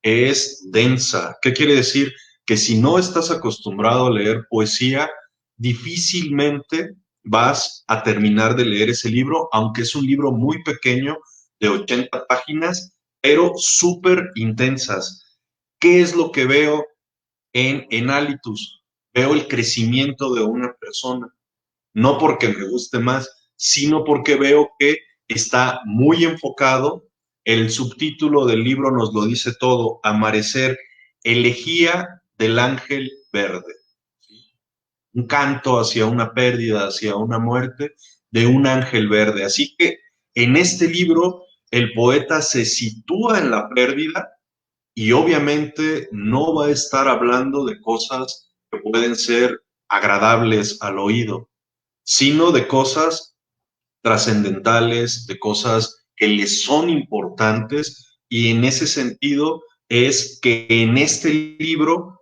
Speaker 1: es densa. ¿Qué quiere decir? Que si no estás acostumbrado a leer poesía, difícilmente vas a terminar de leer ese libro, aunque es un libro muy pequeño de 80 páginas, pero súper intensas. ¿Qué es lo que veo en Alitus? Veo el crecimiento de una persona, no porque me guste más, sino porque veo que está muy enfocado. El subtítulo del libro nos lo dice todo: Amanecer, elegía del ángel verde. Un canto hacia una pérdida, hacia una muerte de un ángel verde. Así que en este libro el poeta se sitúa en la pérdida y obviamente no va a estar hablando de cosas que pueden ser agradables al oído, sino de cosas trascendentales, de cosas que les son importantes, y en ese sentido es que en este libro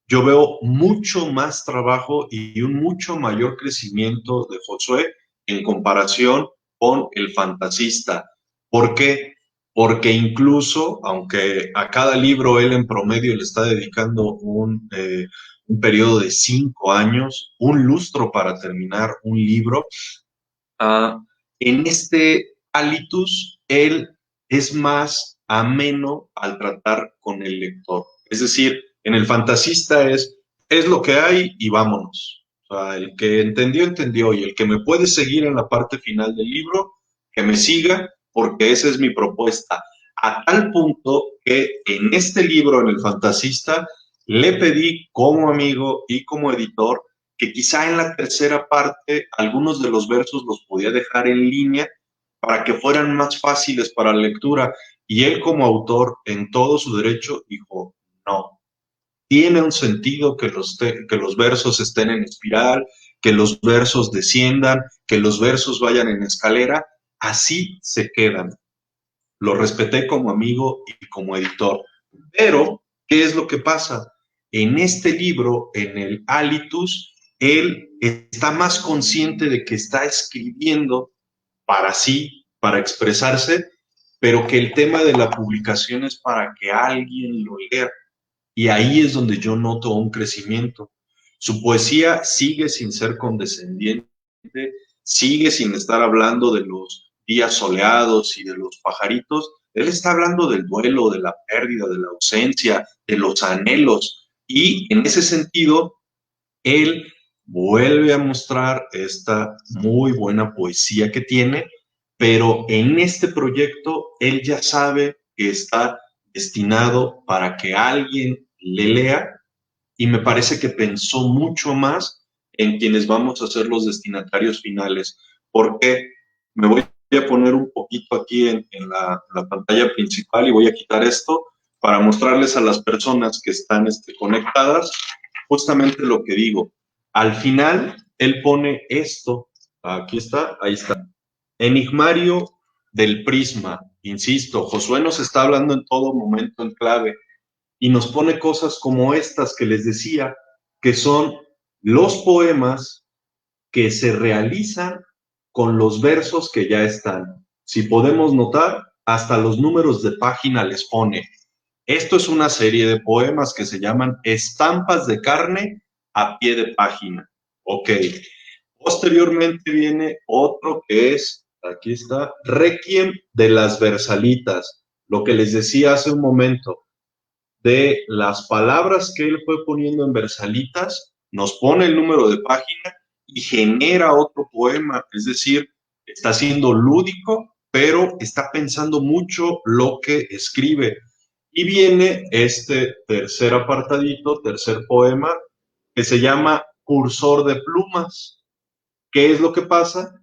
Speaker 1: yo veo mucho más trabajo y un mucho mayor crecimiento de Josué en comparación con el fantasista. ¿Por qué? Porque incluso, aunque a cada libro él en promedio le está dedicando un periodo de 5 años, un lustro para terminar un libro, uh, en este Alitus él es más ameno al tratar con el lector. Es decir, en el fantasista es lo que hay y vámonos. O sea, el que entendió, entendió, y el que me puede seguir en la parte final del libro, que me siga, porque esa es mi propuesta. A tal punto que en este libro, en el fantasista, le pedí como amigo y como editor que quizá en la tercera parte algunos de los versos los podía dejar en línea para que fueran más fáciles para la lectura. Y él como autor, en todo su derecho, dijo, no, tiene un sentido que los versos estén en espiral, que los versos desciendan, que los versos vayan en escalera, así se quedan. Lo respeté como amigo y como editor. Pero, ¿qué es lo que pasa? En este libro, en el Alitus, él está más consciente de que está escribiendo para sí, para expresarse, pero que el tema de la publicación es para que alguien lo lea. Y ahí es donde yo noto un crecimiento. Su poesía sigue sin ser condescendiente, sigue sin estar hablando de los días soleados y de los pajaritos. Él está hablando del duelo, de la pérdida, de la ausencia, de los anhelos. Y en ese sentido, él vuelve a mostrar esta muy buena poesía que tiene, pero en este proyecto él ya sabe que está destinado para que alguien le lea, y me parece que pensó mucho más en quienes vamos a ser los destinatarios finales, porque me voy a poner un poquito aquí en la pantalla principal y voy a quitar esto para mostrarles a las personas que están conectadas justamente lo que digo. Al final, él pone esto, aquí está, ahí está, enigmario del prisma. Insisto, Josué nos está hablando en todo momento en clave y nos pone cosas como estas que les decía, que son los poemas que se realizan con los versos que ya están. Si podemos notar, hasta los números de página les pone. Esto es una serie de poemas que se llaman estampas de carne a pie de página. Ok. Posteriormente viene otro que es, aquí está, Requiem de las Versalitas. Lo que les decía hace un momento, de las palabras que él fue poniendo en versalitas, nos pone el número de página y genera otro poema. Es decir, está siendo lúdico, pero está pensando mucho lo que escribe. Y viene este tercer apartadito, tercer poema, que se llama Cursor de Plumas. ¿Qué es lo que pasa?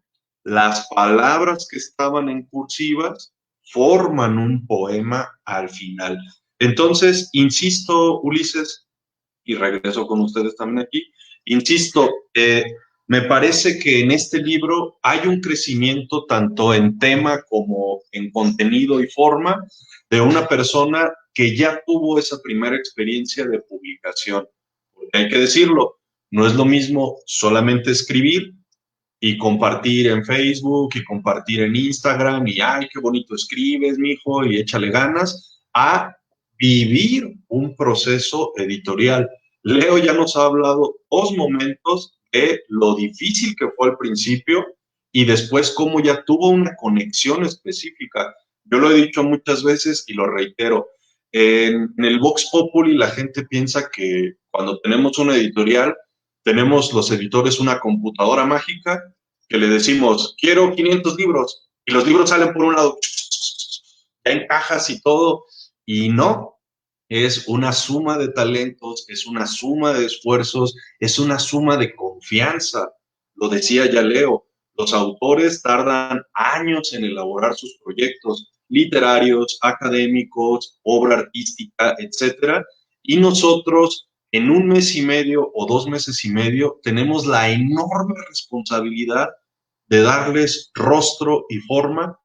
Speaker 1: las palabras que estaban en cursivas forman un poema al final. Entonces, insisto, Ulises, y regreso con ustedes también aquí, insisto, me parece que en este libro hay un crecimiento tanto en tema como en contenido y forma de una persona que ya tuvo esa primera experiencia de publicación. Porque hay que decirlo, no es lo mismo solamente escribir y compartir en Facebook y compartir en Instagram y ay, qué bonito escribes, mijo, y échale ganas, a vivir un proceso editorial. Leo ya nos ha hablado 2 momentos de lo difícil que fue al principio y después cómo ya tuvo una conexión específica. Yo lo he dicho muchas veces y lo reitero. En el Vox Populi la gente piensa que cuando tenemos una editorial, tenemos los editores una computadora mágica que le decimos, quiero 500 libros, y los libros salen por un lado, ya en cajas y todo, y no, es una suma de talentos, es una suma de esfuerzos, es una suma de confianza. Lo decía ya Leo, los autores tardan años en elaborar sus proyectos literarios, académicos, obra artística, etcétera, y nosotros en 1 mes y medio o 2 meses y medio tenemos la enorme responsabilidad de darles rostro y forma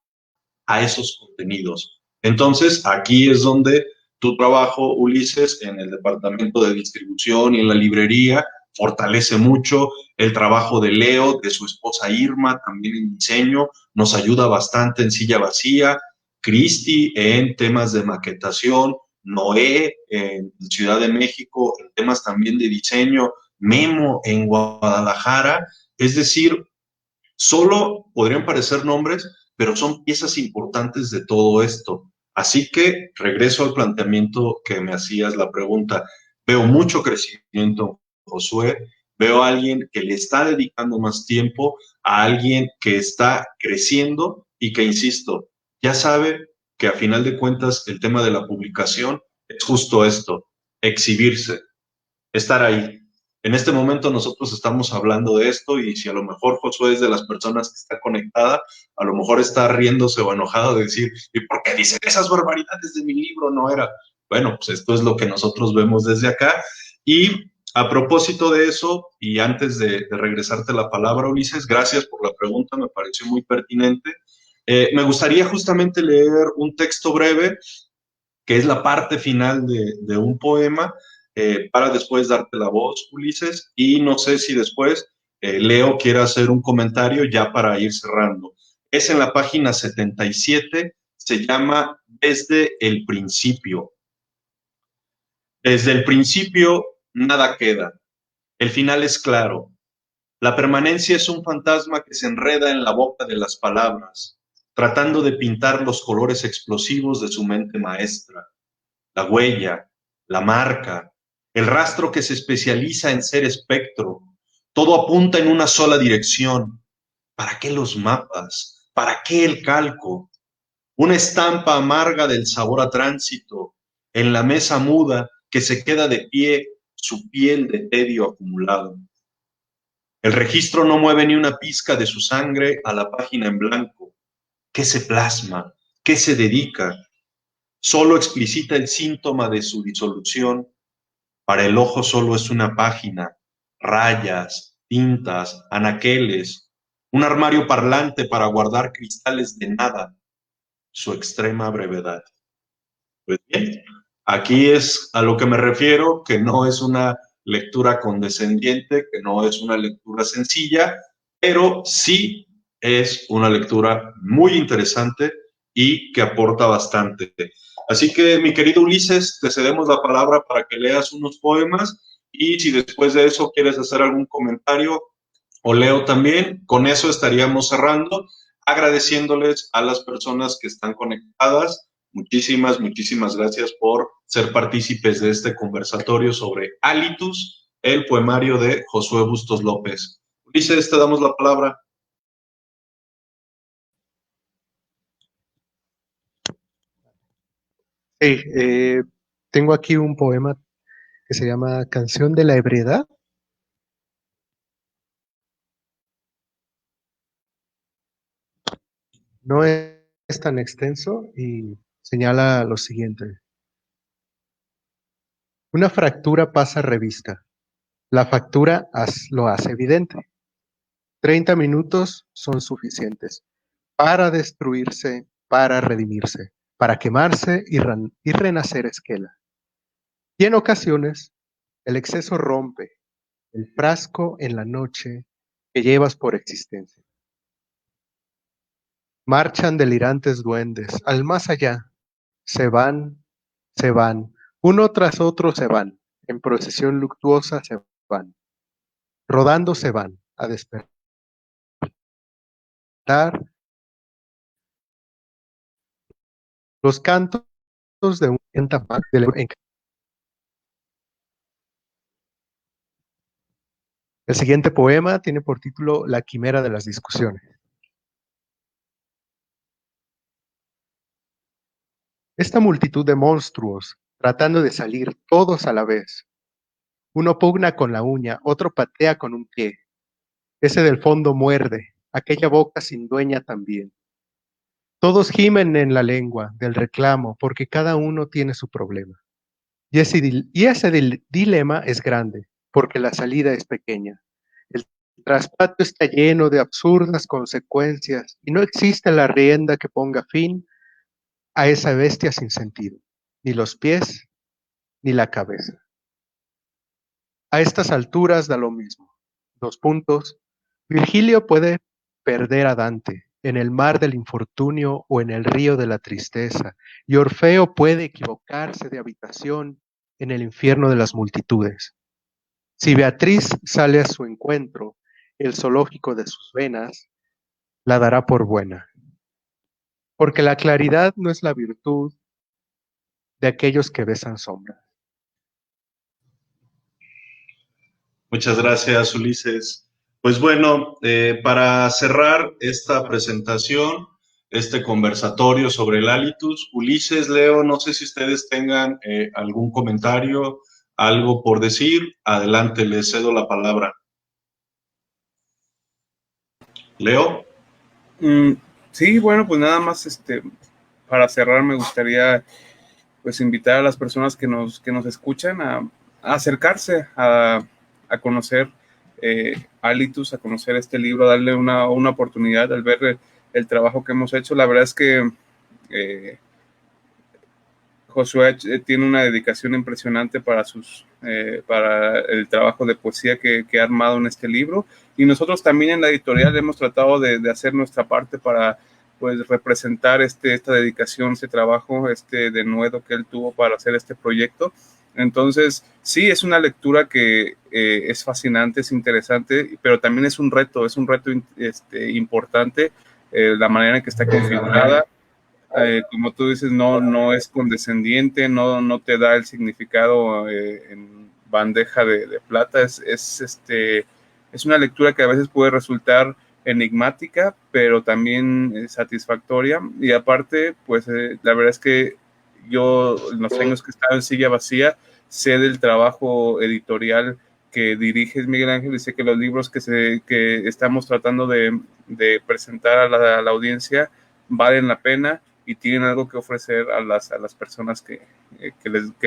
Speaker 1: a esos contenidos. Entonces, aquí es donde tu trabajo, Ulises, en el departamento de distribución y en la librería, fortalece mucho el trabajo de Leo, de su esposa Irma, también en diseño, nos ayuda bastante en Silla Vacía, Cristi en temas de maquetación, Noé en Ciudad de México en temas también de diseño, Memo en Guadalajara, es decir, solo podrían parecer nombres, pero son piezas importantes de todo esto. Así que regreso al planteamiento que me hacías la pregunta. Veo mucho crecimiento, Josué. Veo a alguien que le está dedicando más tiempo, a alguien que está creciendo y que, insisto, ya sabe que a final de cuentas el tema de la publicación es justo esto, exhibirse, estar ahí. En este momento nosotros estamos hablando de esto y si a lo mejor Josué es de las personas que está conectada, a lo mejor está riéndose o enojado de decir, ¿y por qué dicen esas barbaridades de mi libro? No era. Bueno, pues esto es lo que nosotros vemos desde acá. Y a propósito de eso, y antes de regresarte la palabra, Ulises, gracias por la pregunta, me pareció muy pertinente. Me gustaría justamente leer un texto breve que es la parte final de un poema, para después darte la voz, Ulises, y no sé si después Leo quiere hacer un comentario ya para ir cerrando. Es en la página 77, se llama Desde el principio. Desde el principio nada queda, el final es claro. La permanencia es un fantasma que se enreda en la boca de las palabras, tratando de pintar los colores explosivos de su mente maestra. La huella, la marca, el rastro que se especializa en ser espectro. Todo apunta en una sola dirección. ¿Para qué los mapas? ¿Para qué el calco? Una estampa amarga del sabor a tránsito, en la mesa muda que se queda de pie, su piel de tedio acumulado. El registro no mueve ni una pizca de su sangre a la página en blanco. ¿Qué se plasma? ¿Qué se dedica? Solo explicita el síntoma de su disolución. Para el ojo solo es una página, rayas, tintas, anaqueles, un armario parlante para guardar cristales de nada, su extrema brevedad. Pues bien, aquí es a lo que me refiero, que no es una lectura condescendiente, que no es una lectura sencilla, pero sí es una lectura muy interesante y que aporta bastante. Así que, mi querido Ulises, te cedemos la palabra para que leas unos poemas y si después de eso quieres hacer algún comentario o Leo también, con eso estaríamos cerrando, agradeciéndoles a las personas que están conectadas. Muchísimas, muchísimas gracias por ser partícipes de este conversatorio sobre Alitus, el poemario de Josué Bustos López. Ulises, te damos la palabra.
Speaker 3: Sí, tengo aquí un poema que se llama Canción de la Ebriedad. No es tan extenso y señala lo siguiente. Una fractura pasa revista. La factura lo hace evidente. 30 minutos son suficientes para destruirse, para redimirse, para quemarse y renacer esquela. Y en ocasiones, el exceso rompe el frasco en la noche que llevas por existencia. Marchan delirantes duendes al más allá, se van, uno tras otro se van, en procesión luctuosa se van, rodando se van, a despertar los cantos de un entapac El siguiente poema tiene por título La quimera de las discusiones. Esta multitud de monstruos, tratando de salir todos a la vez. Uno pugna con la uña, otro patea con un pie. Ese del fondo muerde, aquella boca sin dueña también. Todos gimen en la lengua del reclamo, porque cada uno tiene su problema. Y ese dilema es grande, porque la salida es pequeña. El traspatio está lleno de absurdas consecuencias y no existe la rienda que ponga fin a esa bestia sin sentido, ni los pies, ni la cabeza. A estas alturas da lo mismo. 2 puntos. Virgilio puede perder a Dante en el mar del infortunio o en el río de la tristeza, y Orfeo puede equivocarse de habitación en el infierno de las multitudes. Si Beatriz sale a su encuentro, el zoológico de sus venas la dará por buena, porque la claridad no es la virtud de aquellos que besan sombras.
Speaker 1: Muchas gracias, Ulises. Pues bueno, para cerrar esta presentación, este conversatorio sobre el halitus, Ulises, Leo, no sé si ustedes tengan algún comentario, algo por decir. Adelante, les cedo la palabra. Leo.
Speaker 2: Sí, bueno, pues nada más para cerrar me gustaría pues invitar a las personas que nos escuchan a acercarse a conocer Halitus, a conocer este libro, a darle una oportunidad al ver el trabajo que hemos hecho. La verdad es que Josué tiene una dedicación impresionante para el trabajo de poesía que ha armado en este libro, y nosotros también en la editorial hemos tratado de hacer nuestra parte para pues representar esta dedicación, este trabajo, denuedo que él tuvo para hacer este proyecto. Entonces, sí, es una lectura que es fascinante, es interesante, pero también es un reto importante, la manera en que está configurada. Como tú dices, no es condescendiente, no te da el significado en bandeja de plata. Es una lectura que a veces puede resultar enigmática, pero también satisfactoria. Y aparte, pues la verdad es que yo, en los años que he estado en Silla Vacía, sé del trabajo editorial que diriges, Miguel Ángel, y sé que los libros que estamos tratando de presentar a la audiencia valen la pena y tienen algo que ofrecer a las personas que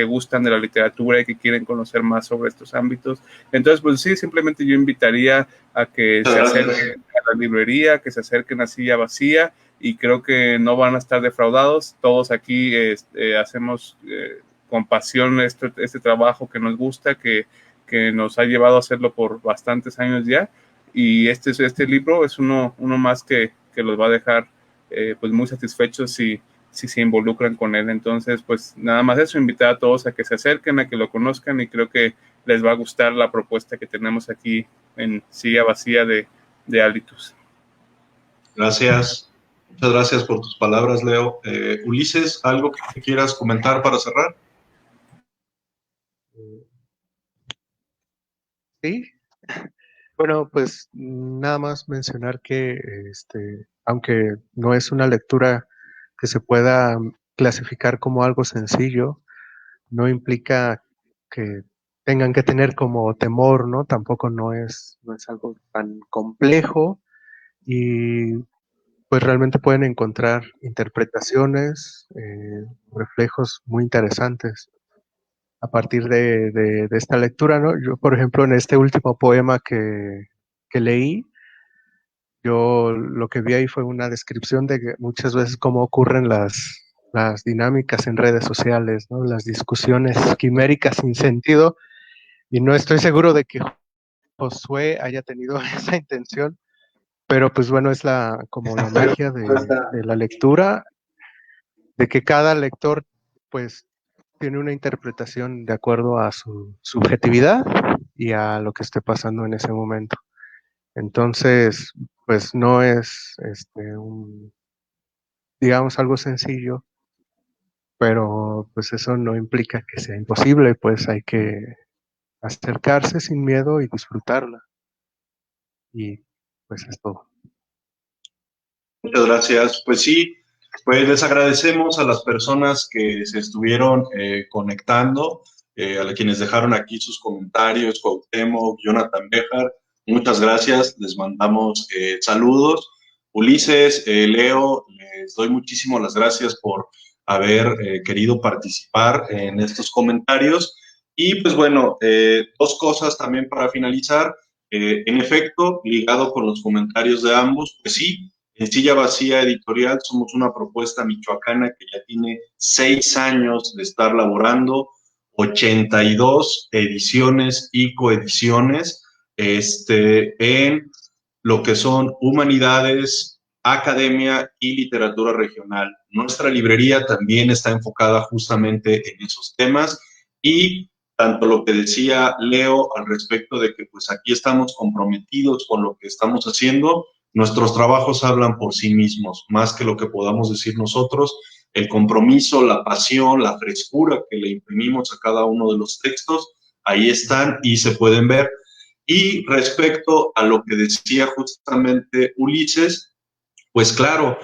Speaker 2: gustan de la literatura y que quieren conocer más sobre estos ámbitos. Entonces, pues sí, simplemente yo invitaría a que se acerquen a la librería, que se acerquen a Silla Vacía, y creo que no van a estar defraudados. Todos aquí hacemos con pasión este trabajo que nos gusta, que nos ha llevado a hacerlo por bastantes años ya, y este libro es uno más que los va a dejar pues muy satisfechos si se involucran con él. Entonces, pues nada más eso, invitar a todos a que se acerquen, a que lo conozcan, y creo que les va a gustar la propuesta que tenemos aquí en Silla Vacía de Halitus.
Speaker 1: Gracias. Muchas gracias por tus palabras, Leo. Ulises, ¿algo que quieras comentar para cerrar?
Speaker 3: Sí. Bueno, pues nada más mencionar que aunque no es una lectura que se pueda clasificar como algo sencillo, no implica que tengan que tener como temor, ¿no? Tampoco no es algo tan complejo, y pues realmente pueden encontrar interpretaciones, reflejos muy interesantes a partir de esta lectura, ¿no? Yo, por ejemplo, en este último poema que leí, yo lo que vi ahí fue una descripción de que muchas veces cómo ocurren las dinámicas en redes sociales, ¿no? Las discusiones quiméricas sin sentido, y no estoy seguro de que Josué haya tenido esa intención, pero pues bueno, es como la magia de la lectura, de que cada lector pues tiene una interpretación de acuerdo a su subjetividad y a lo que esté pasando en ese momento. Entonces, pues no es digamos, algo sencillo, pero pues eso no implica que sea imposible, pues hay que acercarse sin miedo y disfrutarla. Y pues es todo.
Speaker 1: Muchas gracias. Pues sí, pues les agradecemos a las personas que se estuvieron conectando, a quienes dejaron aquí sus comentarios, Cuauhtémoc, Jonathan Béjar, muchas gracias, les mandamos saludos. Ulises, Leo, les doy muchísimas las gracias por haber querido participar en estos comentarios. Y pues bueno, dos cosas también para finalizar. En efecto, ligado con los comentarios de ambos, pues sí, en Silla Vacía Editorial somos una propuesta michoacana que ya tiene 6 años de estar laborando, 82 ediciones y coediciones en lo que son humanidades, academia y literatura regional. Nuestra librería también está enfocada justamente en esos temas y tanto lo que decía Leo al respecto de que pues aquí estamos comprometidos con lo que estamos haciendo, nuestros trabajos hablan por sí mismos, más que lo que podamos decir nosotros. El compromiso, la pasión, la frescura que le imprimimos a cada uno de los textos, ahí están y se pueden ver. Y respecto a lo que decía justamente Ulises, pues claro,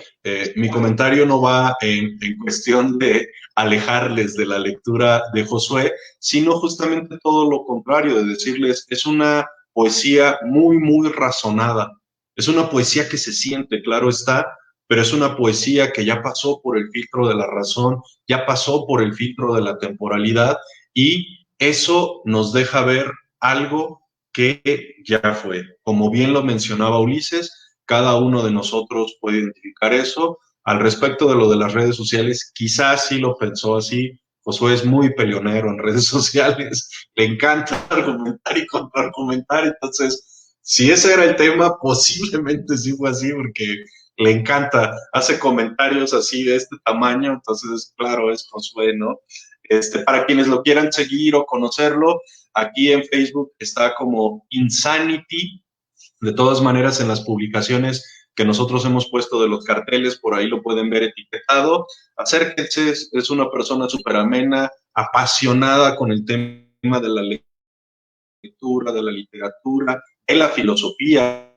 Speaker 1: mi comentario no va en cuestión de alejarles de la lectura de Josué, sino justamente todo lo contrario, de decirles, es una poesía muy, muy razonada. Es una poesía que se siente, claro está, pero es una poesía que ya pasó por el filtro de la razón, ya pasó por el filtro de la temporalidad y eso nos deja ver algo que ya fue. Como bien lo mencionaba Ulises, cada uno de nosotros puede identificar eso. Al respecto de lo de las redes sociales, quizás sí lo pensó así. Josué es muy peleonero en redes sociales, le encanta argumentar y contraargumentar, entonces, si ese era el tema, posiblemente sí fue así, porque le encanta, hace comentarios así de este tamaño, entonces, claro, es Josué, ¿no? Para quienes lo quieran seguir o conocerlo, aquí en Facebook está como Insanity. De todas maneras, en las publicaciones que nosotros hemos puesto de los carteles, por ahí lo pueden ver etiquetado. Acérquense, es una persona súper amena, apasionada con el tema de la lectura, de la literatura, de la filosofía,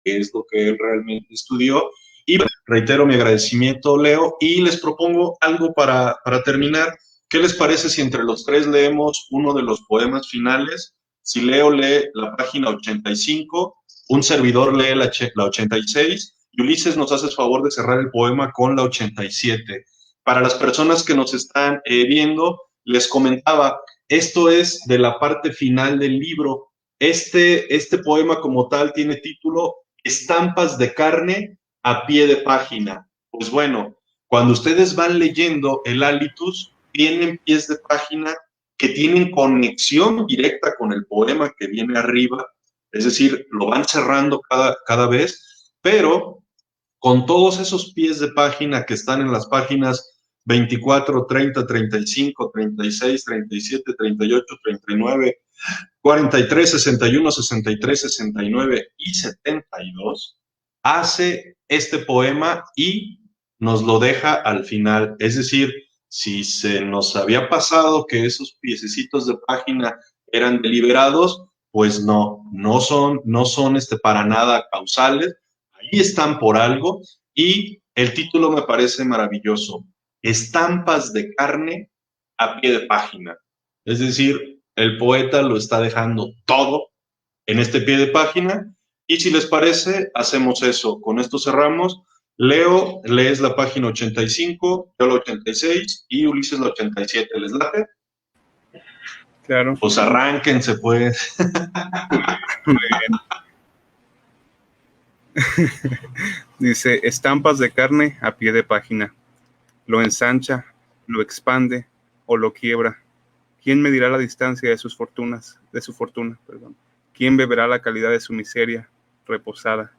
Speaker 1: que es lo que él realmente estudió. Y reitero mi agradecimiento, Leo, y les propongo algo para terminar. ¿Qué les parece si entre los tres leemos uno de los poemas finales? Si Leo lee la página 85, un servidor lee la 86, y Ulises nos hace el favor de cerrar el poema con la 87. Para las personas que nos están viendo, les comentaba, esto es de la parte final del libro. Este poema como tal tiene título Estampas de carne a pie de página. Pues bueno, cuando ustedes van leyendo el Alitus, tienen pies de página que tienen conexión directa con el poema que viene arriba, es decir, lo van cerrando cada vez, pero con todos esos pies de página que están en las páginas 24, 30, 35, 36, 37, 38, 39, 43, 61, 63, 69 y 72, hace este poema y nos lo deja al final. Es decir, si se nos había pasado que esos piececitos de página eran deliberados, pues no son para nada causales. Ahí están por algo y el título me parece maravilloso. Estampas de carne a pie de página. Es decir, el poeta lo está dejando todo en este pie de página Y si les parece, hacemos eso. Con esto cerramos. Leo, lees la página 85, yo la 86 y Ulises la 87. ¿Les late?
Speaker 2: Claro.
Speaker 1: Pues arránquense, pues.
Speaker 2: Muy bien. Dice, estampas de carne a pie de página. Lo ensancha, lo expande o lo quiebra. ¿Quién medirá la distancia de sus fortunas, de su fortuna, perdón? ¿Quién beberá la calidad de su miseria reposada?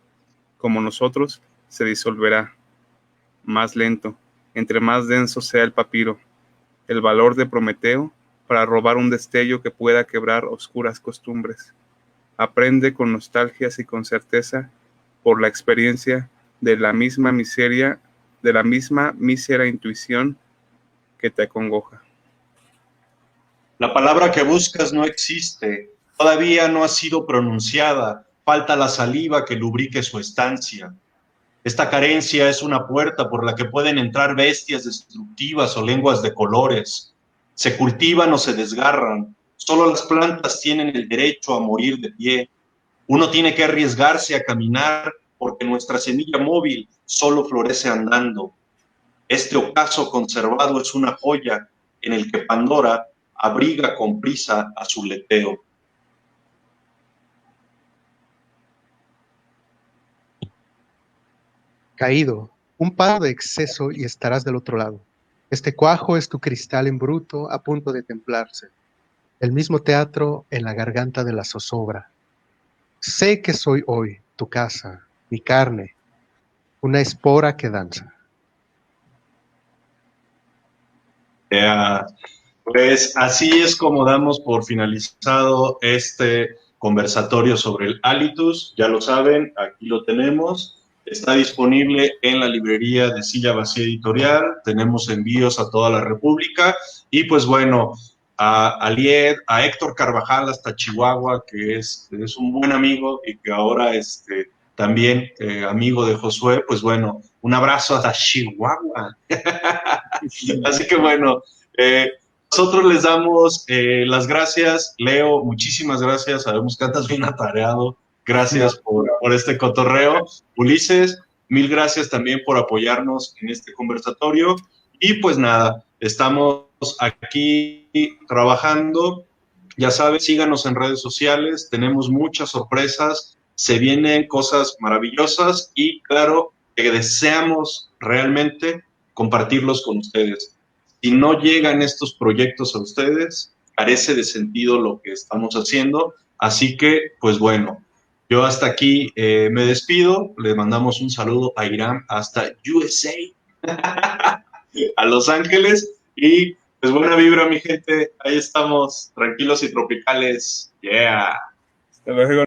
Speaker 2: Como nosotros, se disolverá más lento, entre más denso sea el papiro, el valor de Prometeo para robar un destello que pueda quebrar oscuras costumbres. Aprende con nostalgias y con certeza por la experiencia de la misma miseria, de la misma mísera intuición que te acongoja.
Speaker 1: La palabra que buscas no existe, todavía no ha sido pronunciada, falta la saliva que lubrique su estancia. Esta carencia es una puerta por la que pueden entrar bestias destructivas o lenguas de colores. Se cultivan o se desgarran. Solo las plantas tienen el derecho a morir de pie. Uno tiene que arriesgarse a caminar porque nuestra semilla móvil solo florece andando. Este ocaso conservado es una joya en el que Pandora abriga con prisa a su leteo.
Speaker 3: Caído, un paro de exceso y estarás del otro lado. Este cuajo es tu cristal en bruto a punto de templarse. El mismo teatro en la garganta de la zozobra. Sé que soy hoy tu casa, mi carne, una espora que danza.
Speaker 1: Pues así es como damos por finalizado este conversatorio sobre el halitus. Ya lo saben, aquí lo tenemos. Está disponible en la librería de Silla Vacía Editorial. Tenemos envíos a toda la República. Y pues bueno, a Aliet, a Héctor Carvajal hasta Chihuahua, que es un buen amigo y que ahora también amigo de Josué, pues bueno, un abrazo hasta Chihuahua. Así que bueno, nosotros les damos las gracias. Leo, muchísimas gracias. Sabemos que andas bien atareado. Gracias por este cotorreo. Ulises, mil gracias también por apoyarnos en este conversatorio. Y pues nada, estamos aquí trabajando. Ya sabes, síganos en redes sociales. Tenemos muchas sorpresas. Se vienen cosas maravillosas y claro, que deseamos realmente compartirlos con ustedes. Si no llegan estos proyectos a ustedes, carece de sentido lo que estamos haciendo. Así que, pues bueno, yo hasta aquí me despido. Le mandamos un saludo a Irán hasta USA, a Los Ángeles. Y pues buena vibra, mi gente. Ahí estamos, tranquilos y tropicales. Yeah.
Speaker 2: Hasta luego.